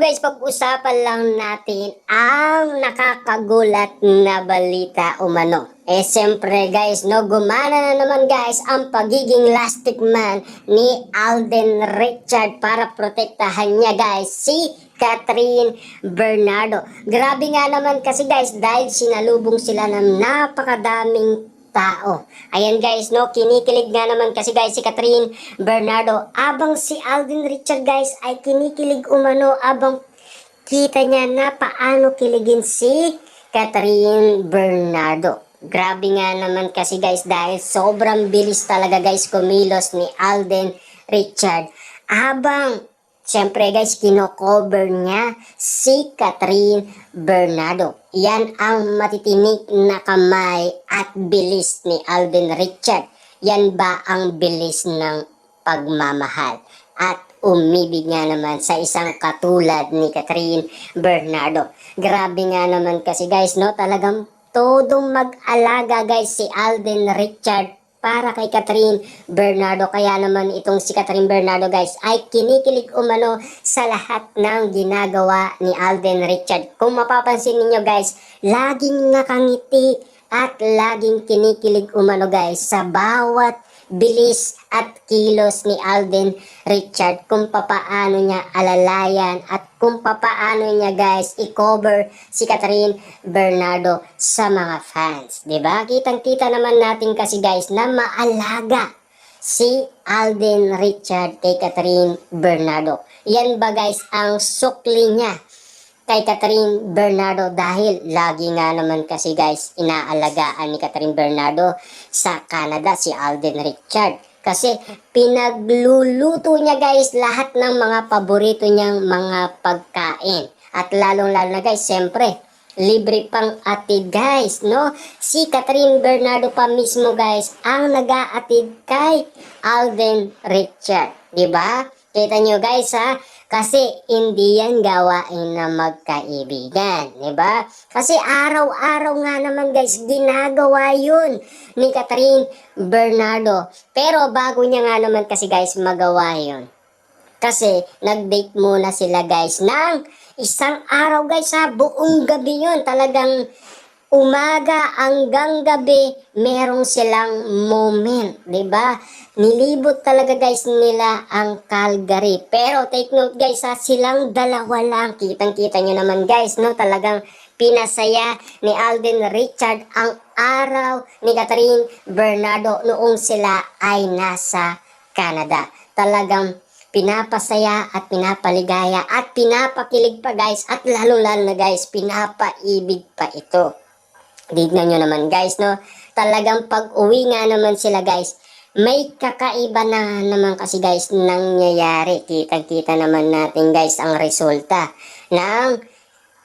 guys, pag-usapan lang natin ang nakakagulat na balita umano. Siyempre guys, gumana na naman guys ang pagiging lastic man ni Alden Richard para protektahan niya guys si Catherine Bernardo. Grabe nga naman kasi guys dahil sinalubong sila ng napakadaming tao. Ayan guys, kinikilig nga naman kasi guys si Catherine Bernardo abang si Alden Richard guys ay kinikilig umano abang kita niya na paano kiligin si Catherine Bernardo. Grabe nga naman kasi guys dahil sobrang bilis talaga guys kumilos ni Alden Richard habang siyempre guys, kino-cover niya si Catherine Bernardo. Yan ang matitinik na kamay at bilis ni Alden Richard. Yan ba ang bilis ng pagmamahal? At umibig nga naman sa isang katulad ni Catherine Bernardo. Grabe nga naman kasi guys, talagang todong mag-alaga guys si Alden Richard para kay Catherine Bernardo. Kaya naman itong si Catherine Bernardo guys ay kinikilig umano sa lahat ng ginagawa ni Alden Richard. Kung mapapansin niyo guys, laging nakangiti at laging kinikilig umano guys sa bawat bilis at kilos ni Alden Richard kung papaano niya alalayan at kung papaano niya guys i-cover si Catherine Bernardo sa mga fans. Diba? Kitang-kita naman natin kasi guys na maalaga si Alden Richard kay Catherine Bernardo. Yan ba guys ang sukli niya kay Catherine Bernardo dahil lagi nga naman kasi guys inaalagaan ni Catherine Bernardo sa Canada si Alden Richard. Kasi pinagluluto niya guys lahat ng mga paborito niyang mga pagkain. At lalong-lalo na guys, siyempre, libre pang atid guys, Si Catherine Bernardo pa mismo guys ang nag-aatid kay Alden Richard. Diba? Kita nyo guys ha? Kasi hindi yan gawain na magkaibigan, di ba? Kasi araw-araw nga naman guys, ginagawa yun ni Catherine Bernardo. Pero bago niya nga naman kasi guys magawa yun, kasi nag-date muna sila guys ng isang araw guys ha, buong gabi yun. Talagang umaga hanggang gabi, merong silang moment, di ba? Nilibot talaga guys nila ang Calgary. Pero take note guys ha, silang dalawa lang. Kitang-kita nyo naman guys, talagang pinasaya ni Alden Richard ang araw ni Catherine Bernardo noong sila ay nasa Canada. Talagang pinapasaya at pinapaligaya at pinapakilig pa guys at lalo-lalo na guys, pinapaibig pa ito. Tignan nyo naman guys, talagang pag-uwi nga naman sila guys, may kakaiba na naman kasi guys nangyayari. Kitang-kita naman natin guys ang resulta ng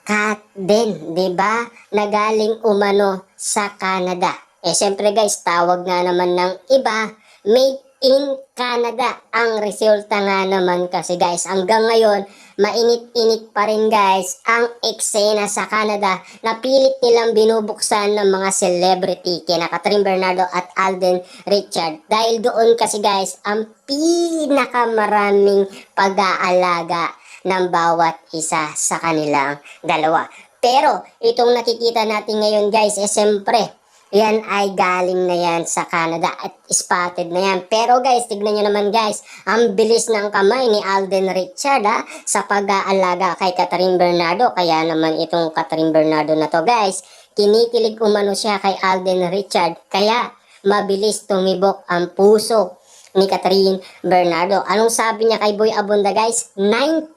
cat din, di ba? Nagaling umano sa Canada. Siyempre guys, tawag nga naman ng iba, made in Canada. Ang resulta nga naman kasi guys, hanggang ngayon, mainit-init pa rin guys ang eksena sa Canada na pilit nilang binubuksan ng mga celebrity kina Catherine Bernardo at Alden Richard. Dahil doon kasi guys, ang pinakamaraming pag-aalaga ng bawat isa sa kanilang dalawa. Pero itong nakikita natin ngayon guys, siyempre, yan ay galing na yan sa Canada at spotted na yan. Pero guys, tignan nyo naman guys, ang bilis ng kamay ni Alden Richard sa pag-aalaga kay Catherine Bernardo. Kaya naman itong Catherine Bernardo na to guys, kinikilig umano siya kay Alden Richard. Kaya mabilis tumibok ang puso ni Catherine Bernardo. Anong sabi niya kay Boy Abunda guys? 9%,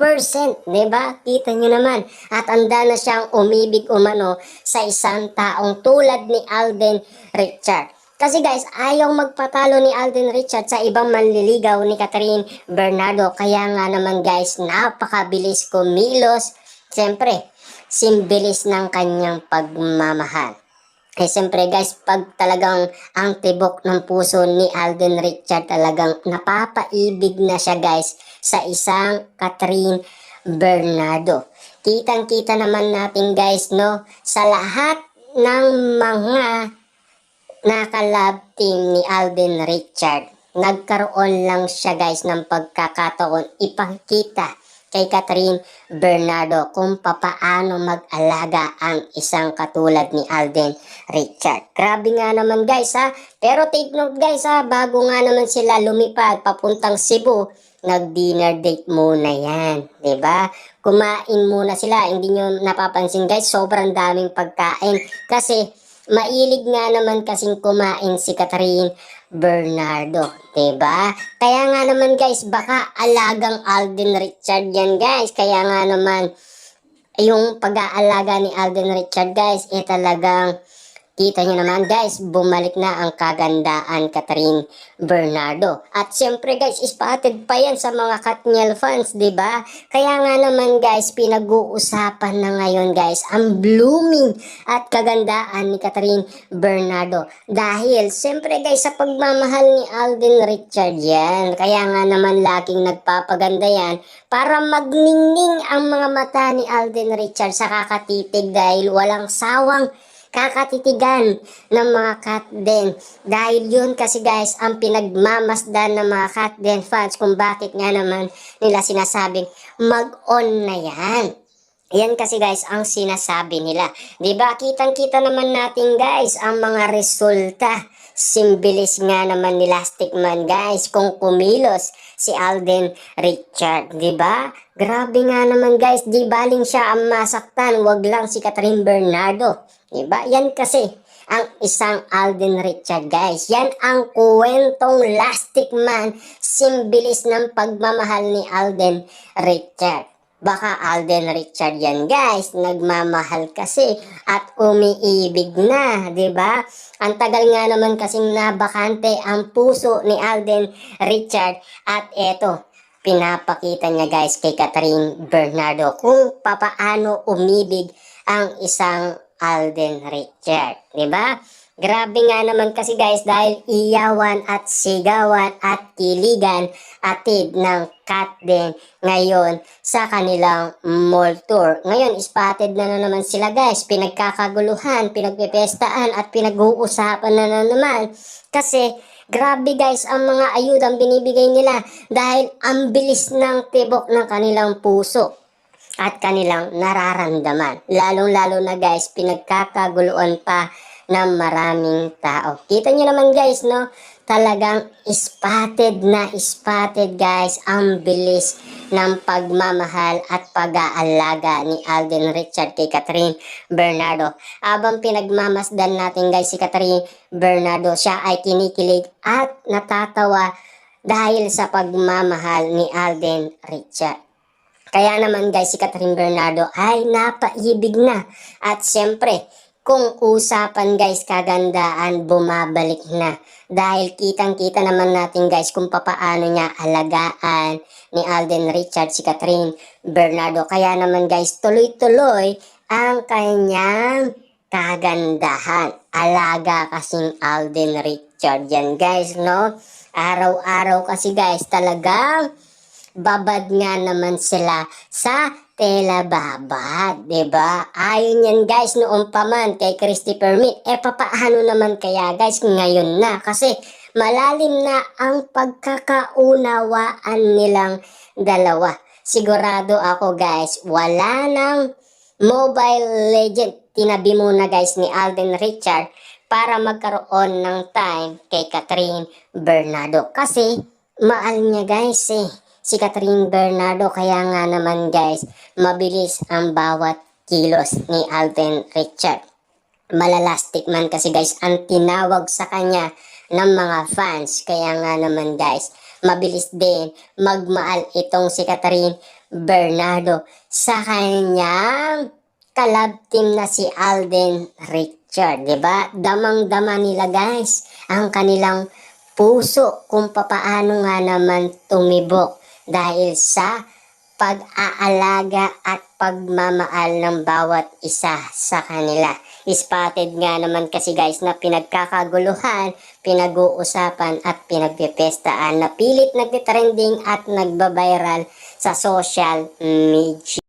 diba? Kita nyo naman. At anda na siyang umibig umano sa isang taong tulad ni Alden Richard. Kasi guys, ayaw magpatalo ni Alden Richard sa ibang manliligaw ni Catherine Bernardo. Kaya nga naman guys, napakabilis kumilos. Siyempre, simbilis ng kanyang pagmamahal. Siyempre guys, pag talagang ang tibok ng puso ni Alden Richard, talagang napapaibig na siya guys sa isang Catherine Bernardo. Kitang-kita naman natin guys, sa lahat ng mga naka-love team ni Alden Richard, nagkaroon lang siya guys ng pagkakataon ipakita kay Catherine Bernardo kung papaano mag-alaga ang isang katulad ni Alden Richard. Grabe nga naman guys ha. Pero take note guys ha, bago nga naman sila lumipad papuntang Cebu, nag-dinner date muna yan. 'Di ba? Kumain muna sila. Hindi nyo napapansin guys, sobrang daming pagkain. Kasi mailig nga naman kasing kumain si Catherine Bernardo, 'di ba? Kaya nga naman guys, baka alagang Alden Richard yan guys. Kaya nga naman yung pag-aalaga ni Alden Richard guys, talagang kita nyo naman guys, bumalik na ang kagandaan Catherine Bernardo. At syempre guys, spotted pa yan sa mga Katniel fans, 'di ba? Kaya nga naman guys, pinag-uusapan na ngayon guys ang blooming at kagandaan ni Catherine Bernardo. Dahil syempre guys, sa pagmamahal ni Alden Richard yan. Kaya nga naman laging nagpapaganda yan para magningning ang mga mata ni Alden Richard sa kakatitig dahil walang sawang kakatitigan ng mga Katden. Dahil yun kasi guys ang pinagmamasdan ng mga Katden fans kung bakit nga naman nila sinasabing mag-on na yan. Yan kasi guys ang sinasabi nila. Diba? Kitang-kita naman natin guys ang mga resulta. Simbilis nga naman ni Lastic Man guys kung kumilos si Alden Richard. Diba? Grabe nga naman guys. Di baling siya ang masaktan. Wag lang si Catherine Bernardo. Diba? Yan kasi ang isang Alden Richard guys. Yan ang kwentong Lastic Man. Simbilis ng pagmamahal ni Alden Richard. Baka Alden Richard yan guys, nagmamahal kasi at umiibig na, 'di ba? Ang tagal nga naman kasing nabakante ang puso ni Alden Richard at eto, pinapakita niya guys kay Catherine Bernardo kung papaano umibig ang isang Alden Richard, 'di ba? Grabe nga naman kasi guys dahil iyawan at sigawan at kiligan atid ng Katden ngayon sa kanilang mall tour. Ngayon spotted na naman sila guys, pinagkakaguluhan, pinagpipestaan at pinag-uusapan na naman kasi grabe guys ang mga ayudang binibigay nila dahil ang bilis ng tibok ng kanilang puso at kanilang nararamdaman. Lalong-lalo na guys, pinagkakaguluhan pa ng maraming tao. Kita nyo naman guys, no? Talagang spotted na spotted guys ang bilis ng pagmamahal at pag-aalaga ni Alden Richard kay Catherine Bernardo. Habang pinagmamasdan natin guys si Catherine Bernardo, siya ay kinikilig at natatawa dahil sa pagmamahal ni Alden Richard. Kaya naman guys si Catherine Bernardo ay napaibig na. At syempre, kung usapan guys kagandaan, bumabalik na. Dahil kitang-kita naman natin guys kung papaano niya alagaan ni Alden Richard si Catherine Bernardo. Kaya naman guys, tuloy-tuloy ang kanyang kagandahan. Alaga kasing Alden Richard yan guys, no? Araw-araw kasi guys talagang babad nga naman sila sa tela babad, 'di ba? Ayon yan guys noon pa man kay Christopher Meet. Papaano naman kaya guys ngayon na? Kasi malalim na ang pagkakaunawaan nilang dalawa. Sigurado ako guys, wala nang Mobile Legend. Tinabi muna guys ni Alden Richard para magkaroon ng time kay Catherine Bernardo. Kasi mahal niya guys si Catherine Bernardo. Kaya nga naman guys, mabilis ang bawat kilos ni Alden Richard. Malalastic man kasi guys ang tinawag sa kanya ng mga fans. Kaya nga naman guys, mabilis din magmaal itong si Catherine Bernardo sa kanyang kalab team na si Alden Richard. Diba? Damang-dama nila guys ang kanilang puso kung papaano nga naman tumibok dahil sa pag-aalaga at pagmamahal ng bawat isa sa kanila. Spotted nga naman kasi guys na pinagkakaguluhan, pinag-uusapan at pinagpipestaan na pilit nagtitrending at nagbabiral sa social media.